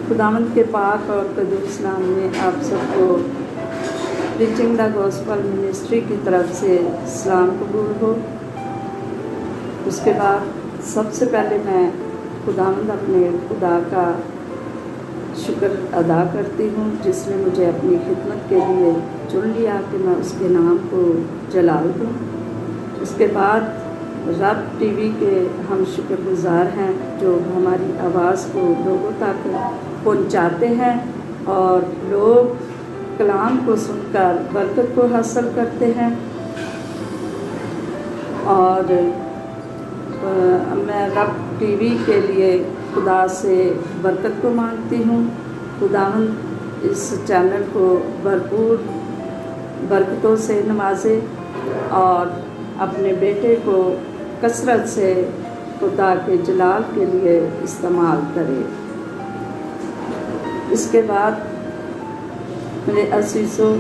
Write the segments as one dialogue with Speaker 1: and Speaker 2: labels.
Speaker 1: खुदावंद के पाक और कदूस नाम में आप सबको प्रीचिंग द गॉस्पल मिनिस्ट्री की तरफ से सलाम कबूल हो। उसके बाद सबसे पहले मैं खुदावंद अपने खुदा का शुक्र अदा करती हूँ जिसने मुझे अपनी खिदमत के लिए चुन लिया कि मैं उसके नाम को जलाल दूँ। उसके बाद रब टीवी के हम शुक्रगुजार हैं जो हमारी आवाज़ को लोगों तक पहुंचाते हैं और लोग कलाम को सुनकर बरकत को हासिल करते हैं। और मैं रब टीवी के लिए खुदा से बरकत को मांगती हूँ। खुदावंद इस चैनल को भरपूर बरकतों से नवाजे और अपने बेटे को कसरत से खुदा के जलाल के लिए इस्तेमाल करे। इसके बाद मेरे अज़ीज़ों,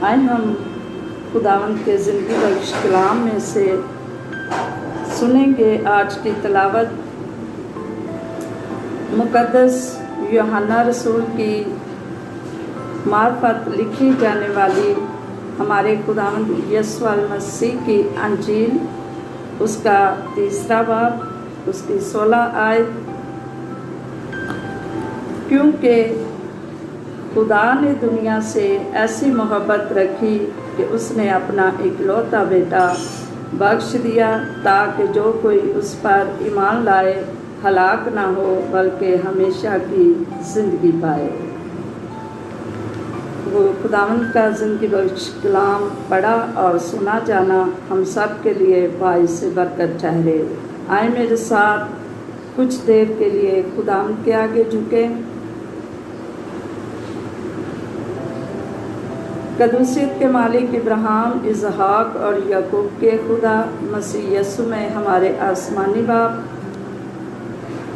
Speaker 1: आए हम खुदावंद के ज़िंदगी बख्श कलाम में से सुनेंगे आज की तिलावत मुक़द्दस यूहन्ना रसूल की मार्फत लिखी जाने वाली हमारे खुदावंद यीशु मसीह की अंजील, उसका 3 बाब, उसकी 16 आयत। क्योंकि खुदा ने दुनिया से ऐसी मोहब्बत रखी कि उसने अपना इकलौता बेटा बख्श दिया ताकि जो कोई उस पर ईमान लाए हलाक ना हो बल्कि हमेशा की ज़िंदगी पाए। वो खुदावंद का ज़िंदगी बख्श कलाम पढ़ा और सुना जाना हम सब के लिए बाइस बरकत ठहरे। आए मेरे साथ कुछ देर के लिए खुदावंद के आगे झुके। कदूसियत के मालिक इब्राहिम, इसहाक और याकूब के खुदा मसीह यीशु में हमारे आसमानी बाप,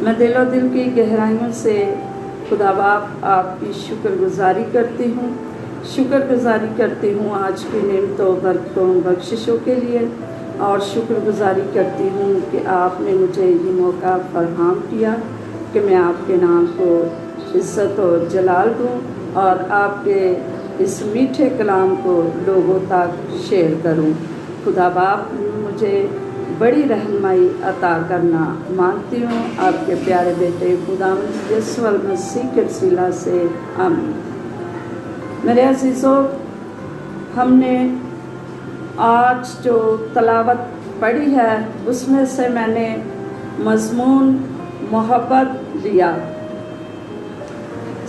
Speaker 1: मैं दिलो दिल की गहराइयों से खुदा बाप आपकी शुक्रगुजारी करती हूँ। शुक्रगुजारी करती हूँ आज की नेमतों बरकतों बख्शिशों के लिए और शुक्रगुजारी करती हूँ कि आपने मुझे ये मौका फराहम किया कि मैं आपके नाम को इज़्ज़त और जलाल दूँ और आपके इस मीठे कलाम को लोगों तक शेयर करूँ। खुदा बाप मुझे बड़ी रहनुमाई अता करना मांगती हूँ आपके प्यारे बेटे खुदावंद यीशु मसीह के वसीला से, आमीन। मेरे अज़ीज़ों, हमने आज जो तलावत पढ़ी है उसमें से मैंने मज़मून मोहब्बत लिया।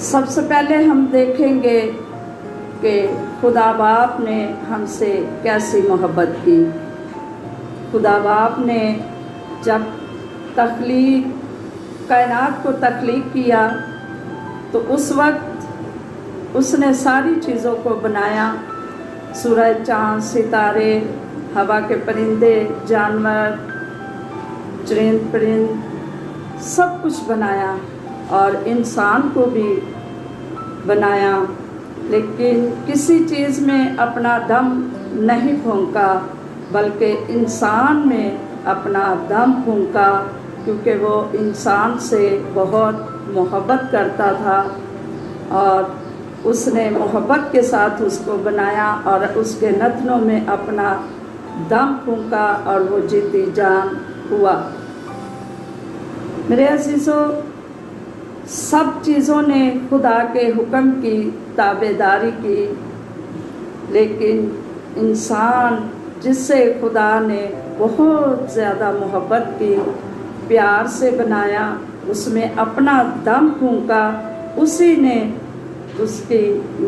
Speaker 1: सबसे पहले हम देखेंगे कि खुदा बाप ने हमसे कैसी मोहब्बत की। खुदा बाप ने जब कायनात को तख्लीक किया तो उस वक्त उसने सारी चीज़ों को बनाया। सूरज, चाँद, सितारे, हवा के परिंदे, जानवर, चरिंद परिंद सब कुछ बनाया और इंसान को भी बनाया, लेकिन किसी चीज़ में अपना दम नहीं फूंका बल्कि इंसान में अपना दम फूंका, क्योंकि वो इंसान से बहुत मोहब्बत करता था और उसने मोहब्बत के साथ उसको बनाया और उसके नथनों में अपना दम फूंका और वो जीती जान हुआ। मेरे अज़ीज़ों, सब चीज़ों ने खुदा के हुक्म की ताबेदारी की, लेकिन इंसान जिससे खुदा ने बहुत ज़्यादा मोहब्बत की, प्यार से बनाया, उसमें अपना दम फूंका, उसी ने उसकी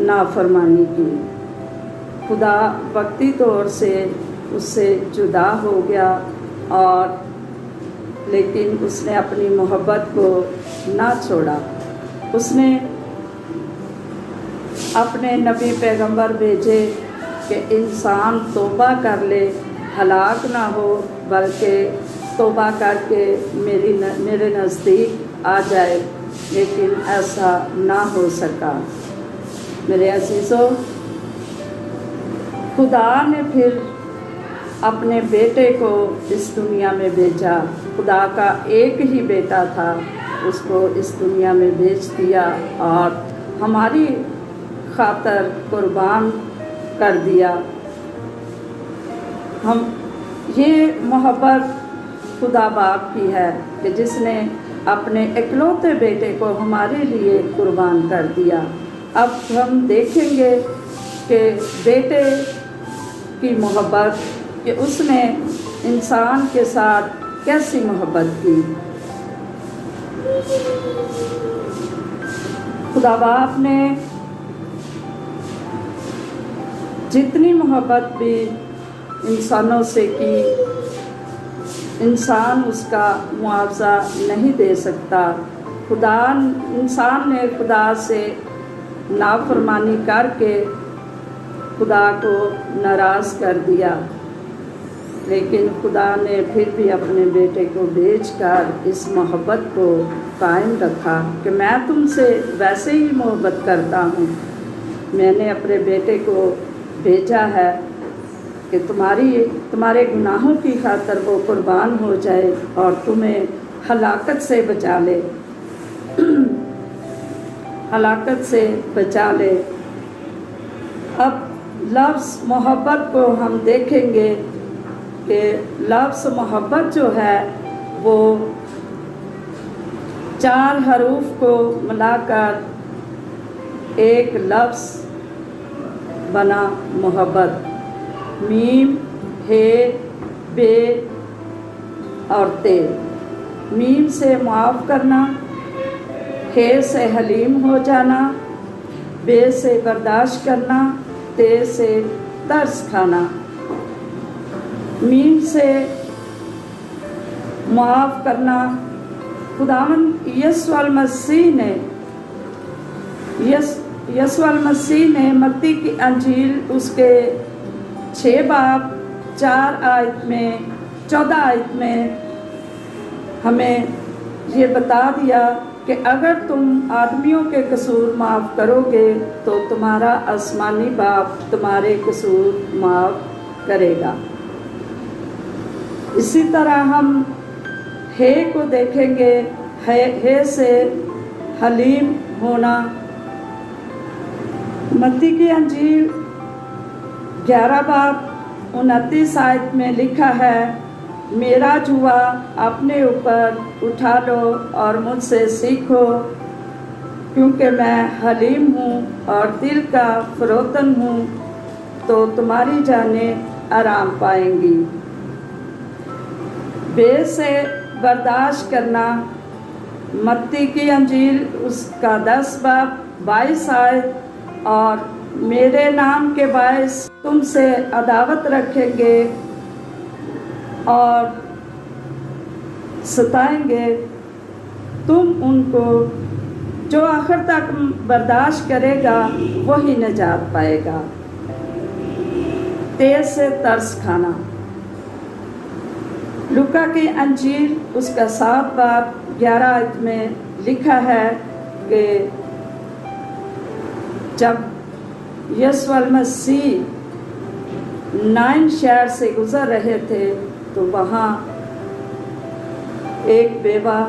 Speaker 1: नाफरमानी की। खुदा वक्ती तौर से उससे जुदा हो गया और लेकिन उसने अपनी मोहब्बत को ना छोड़ा। उसने अपने नबी पैगंबर भेजे कि इंसान तौबा कर ले, हलाक ना हो बल्कि तौबा करके मेरे नज़दीक आ जाए, लेकिन ऐसा ना हो सका। मेरे अज़ीज़ों, खुदा ने फिर अपने बेटे को इस दुनिया में भेजा। खुदा का एक ही बेटा था, اس کو اس دنیا میں بھیج دیا اور ہماری خاطر قربان کر دیا۔ یہ محبت خدا باپ کی ہے کہ جس نے اپنے اکلوتے بیٹے کو ہمارے لیے قربان کر دیا۔ اب ہم دیکھیں گے کہ بیٹے کی محبت، کہ اس نے انسان کے ساتھ کیسی محبت کی۔ خدا باپ نے جتنی محبت بھی انسانوں سے کی، انسان اس کا معاوضہ نہیں دے سکتا۔ انسان نے خدا سے نافرمانی کر کے خدا کو ناراض کر دیا، لیکن خدا نے پھر بھی اپنے بیٹے کو بھیج کر اس محبت کو قائم رکھا کہ میں تم سے ویسے ہی محبت کرتا ہوں، میں نے اپنے بیٹے کو بھیجا ہے کہ تمہارے گناہوں کی خاطر وہ قربان ہو جائے اور تمہیں ہلاکت سے بچا لے، ہلاکت سے بچا لے۔ اب لفظ محبت کو ہم دیکھیں گے کہ لفظ محبت جو ہے وہ 4 حروف کو ملا کر ایک لفظ بنا محبت۔ میم، ہے، بے اور تے۔ میم سے معاف کرنا، ہے سے حلیم ہو جانا، بے سے برداشت کرنا، تے سے ترس کھانا۔ میم سے معاف کرنا، خداوند یسوع المسیح نے متی کی انجیل اس کے 6 باب 4 آیت میں 14 آیت میں ہمیں یہ بتا دیا کہ اگر تم آدمیوں کے قصور معاف کرو گے تو تمہارا آسمانی باپ تمہارے قصور معاف کرے گا۔ اسی طرح ہم ہے کو دیکھیں گے، ہے سے حلیم ہونا۔ متی کی انجیل 11 باب 29 آیت میں لکھا ہے، میرا جوا اپنے اوپر اٹھا لو اور مجھ سے سیکھو، کیونکہ میں حلیم ہوں اور دل کا فروتن ہوں، تو تمہاری جانیں آرام پائیں گی۔ بے سے برداشت کرنا، متی کی انجیل اس کا 10 باب 22 آیت، اور میرے نام کے باعث تم سے عداوت رکھیں گے اور ستائیں گے، تم ان کو جو آخر تک برداشت کرے گا وہی نجات پائے گا۔ تیز سے ترس کھانا، لوکا کی انجیل اس کا 7 باب 11 آیت میں لکھا ہے کہ جب یسوع المسیح نائن شہر سے گزر رہے تھے تو وہاں ایک بیوہ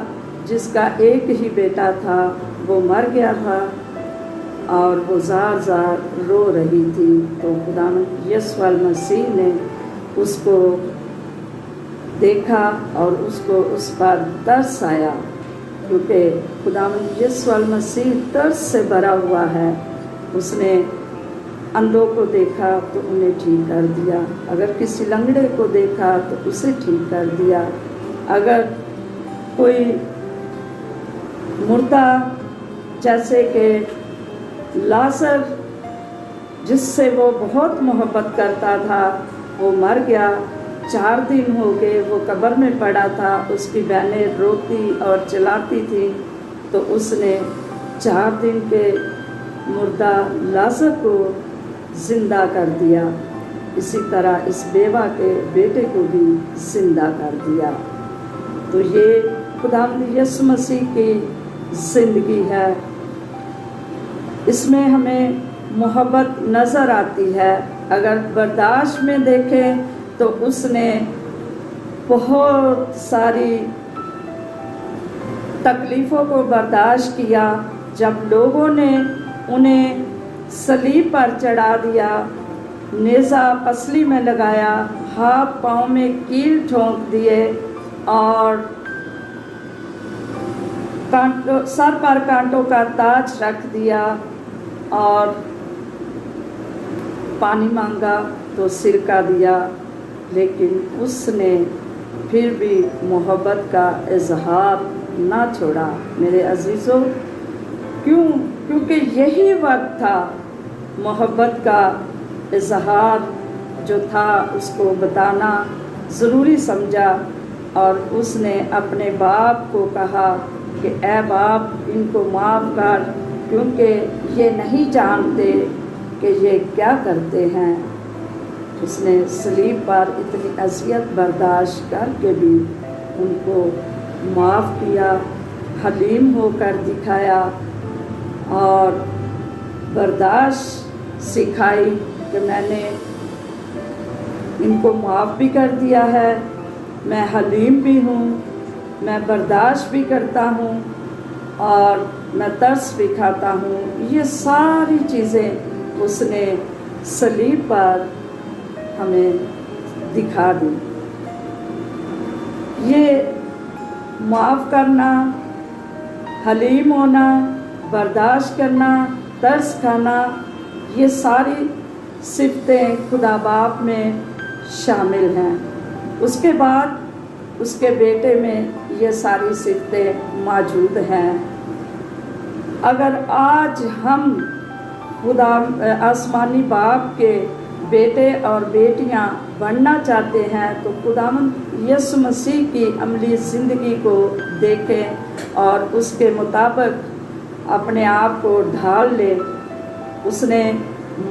Speaker 1: جس کا ایک ہی بیٹا تھا وہ مر گیا تھا اور وہ زار زار رو رہی تھی، تو خداوند یسوع المسیح نے اس کو دیکھا اور اس کو اس پر ترس آیا، کیونکہ خداوند یسوع المسیح ترس سے بھرا ہوا ہے۔ اس نے اندھوں کو دیکھا تو انہیں ٹھیک کر دیا، اگر کسی لنگڑے کو دیکھا تو اسے ٹھیک کر دیا، اگر کوئی مردہ جیسے کہ لازر جس سے وہ بہت محبت کرتا تھا وہ مر گیا، 4 دن ہو گئے وہ قبر میں پڑا تھا، اس کی بہنیں روتی اور چلاتی تھیں، تو اس نے 4 دن کے مردہ لازر کو زندہ کر دیا۔ اسی طرح اس بیوہ کے بیٹے کو بھی زندہ کر دیا۔ تو یہ خداوند یسوع مسیح کی زندگی ہے، اس میں ہمیں محبت نظر آتی ہے۔ اگر برداشت میں دیکھیں تو اس نے بہت ساری तकलीफ़ों को बर्दाश्त किया। जब लोगों ने उन्हें सलीब पर चढ़ा दिया, नेज़ा पसली में लगाया, हाथ पाँव में कील ठोंक दिए और सर पर कांटों का ताज रख दिया और पानी मांगा तो सिरका दिया, लेकिन उसने फिर भी मोहब्बत का इजहार ना छोड़ा। मेरे अजीज़ों, क्योंकि यही वक्त था मोहब्बत का इजहार जो था उसको बताना ज़रूरी समझा, और उसने अपने बाप को कहा कि ऐ बाप, इनको माफ़ कर, क्योंकि ये नहीं जानते कि ये क्या करते हैं। उसने सलीब पर इतनी अज़ियत बर्दाश्त करके भी उनको माफ़ किया, हलीम होकर दिखाया और बर्दाश्त सिखाई कि मैंने इनको माफ़ भी कर दिया है, मैं हलीम भी हूँ, मैं बर्दाश्त भी करता हूँ और मैं तरस भी खाता हूँ। ये सारी चीज़ें उसने सलीब पर हमें दिखा दी। ये माफ़ करना, हलीम होना, बर्दाश्त करना, तरस खाना, ये सारी सिफ़तें खुदा बाप में शामिल हैं। उसके बाद उसके बेटे में ये सारी सिफ़तें मौजूद हैं। अगर आज हम खुदा आसमानी बाप के बेटे और बेटियां बनना चाहते हैं तो खुदावंद यीशु मसीह की अमली ज़िंदगी को देखें और उसके मुताबिक अपने आप को ढाल लें। उसने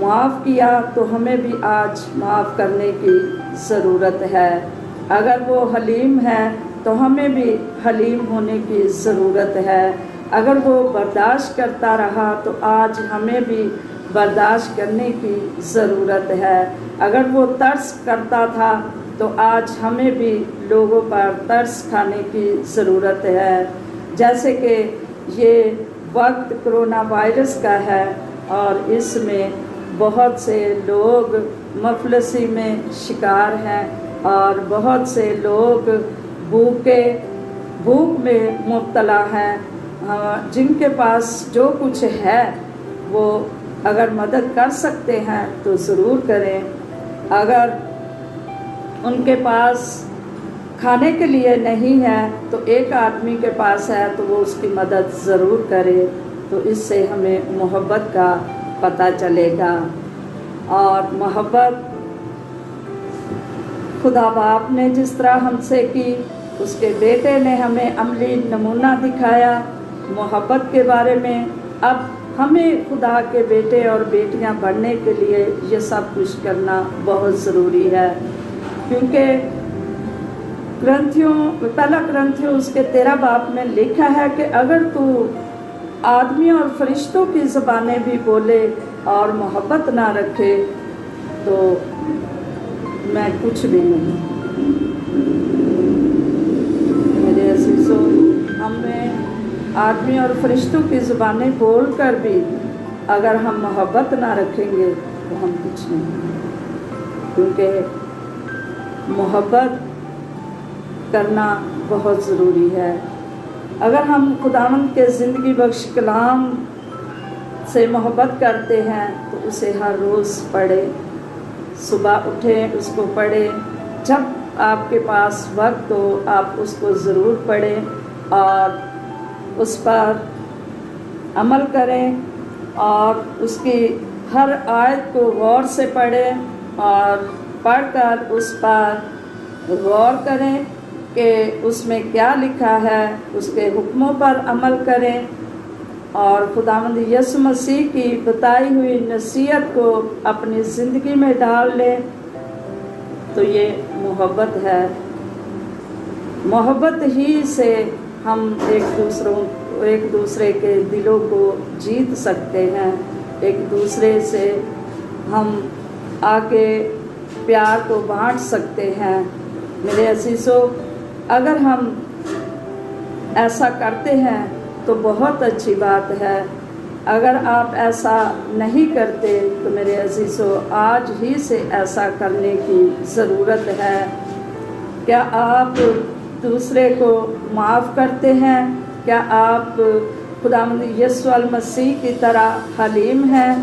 Speaker 1: माफ़ किया तो हमें भी आज माफ़ करने की ज़रूरत है। अगर वो हलीम है तो हमें भी हलीम होने की ज़रूरत है। अगर वो बर्दाश्त करता रहा तो आज हमें भी बर्दाश्त करने की ज़रूरत है। अगर वो तरस करता था तो आज हमें भी लोगों पर तरस खाने की ज़रूरत है। जैसे कि ये वक्त कोरोना वायरस का है और इसमें बहुत से लोग मफलसी में शिकार हैं और बहुत से लोग भूख में मुब्तला हैं। जिनके पास जो कुछ है वो अगर मदद कर सकते हैं तो ज़रूर करें। अगर उनके पास खाने के लिए नहीं है तो एक आदमी के पास है तो वो उसकी मदद ज़रूर करे। तो इससे हमें मोहब्बत का पता चलेगा। और मोहब्बत खुदा बाप ने जिस तरह हमसे की, उसके बेटे ने हमें अमली नमूना दिखाया मोहब्बत के बारे में। अब हमें खुदा के बेटे और बेटियां बनने के लिए ये सब कुछ करना बहुत ज़रूरी है, क्योंकि पहला ग्रंथियों उसके 13 बाब में लिखा है कि अगर तू आदमी और फरिश्तों की ज़बानें भी बोले और मोहब्बत ना रखे तो मैं कुछ भी नहीं। मेरे अज़ीज़ों, हमें आदमी और फरिश्तों की ज़बानें बोल कर भी अगर हम मोहब्बत ना रखेंगे तो हम कुछ नहीं, क्योंकि मोहब्बत करना बहुत ज़रूरी है। अगर हम खुदावंद के ज़िंदगी बख्श कलाम से मोहब्बत करते हैं तो उसे हर रोज़ पढ़ें, सुबह उठें उसको पढ़ें, जब आपके पास वक्त हो आप उसको ज़रूर पढ़ें और उस पर अमल करें और उसकी हर आयत को गौर से पढ़ें और पढ़कर उस पर गौर करें कि उसमें क्या लिखा है, उसके हुक्मों पर अमल करें और खुदावंद यीशु मसीह की बताई हुई नसीहत को अपनी ज़िंदगी में डाल लें। तो ये मोहब्बत है। मोहब्बत ही से हम एक दूसरे के दिलों को जीत सकते हैं। एक दूसरे से हम आके प्यार को बांट सकते हैं। मेरे अज़ीज़ों, अगर हम ऐसा करते हैं तो बहुत अच्छी बात है। अगर आप ऐसा नहीं करते तो मेरे अजीज़ों, आज ही से ऐसा करने की ज़रूरत है। क्या आप दूसरे को माफ़ करते हैं? क्या आप खुदावंद यीशु मसीह की तरह हलीम हैं?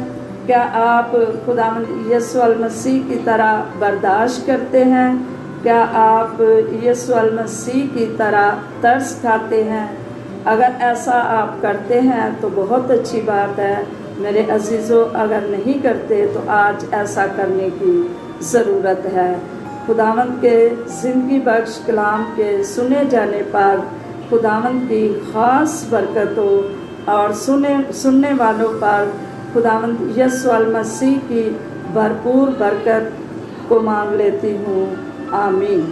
Speaker 1: क्या आप खुदावंद यीशु मसीह की तरह बर्दाश्त करते हैं? क्या आप यीशु मसीह की तरह तरस खाते हैं? अगर ऐसा आप करते हैं तो बहुत अच्छी बात है। मेरे अजीज़ों, अगर नहीं करते तो आज ऐसा करने की ज़रूरत है। खुदावंद के ज़िंदगी बख्श कलाम के सुने जाने पर खुदावंद की ख़ास बरकतों और सुनने वालों पर खुदावंद यीशु मसीह की भरपूर बरकत को मांग लेती हूँ। आमीन।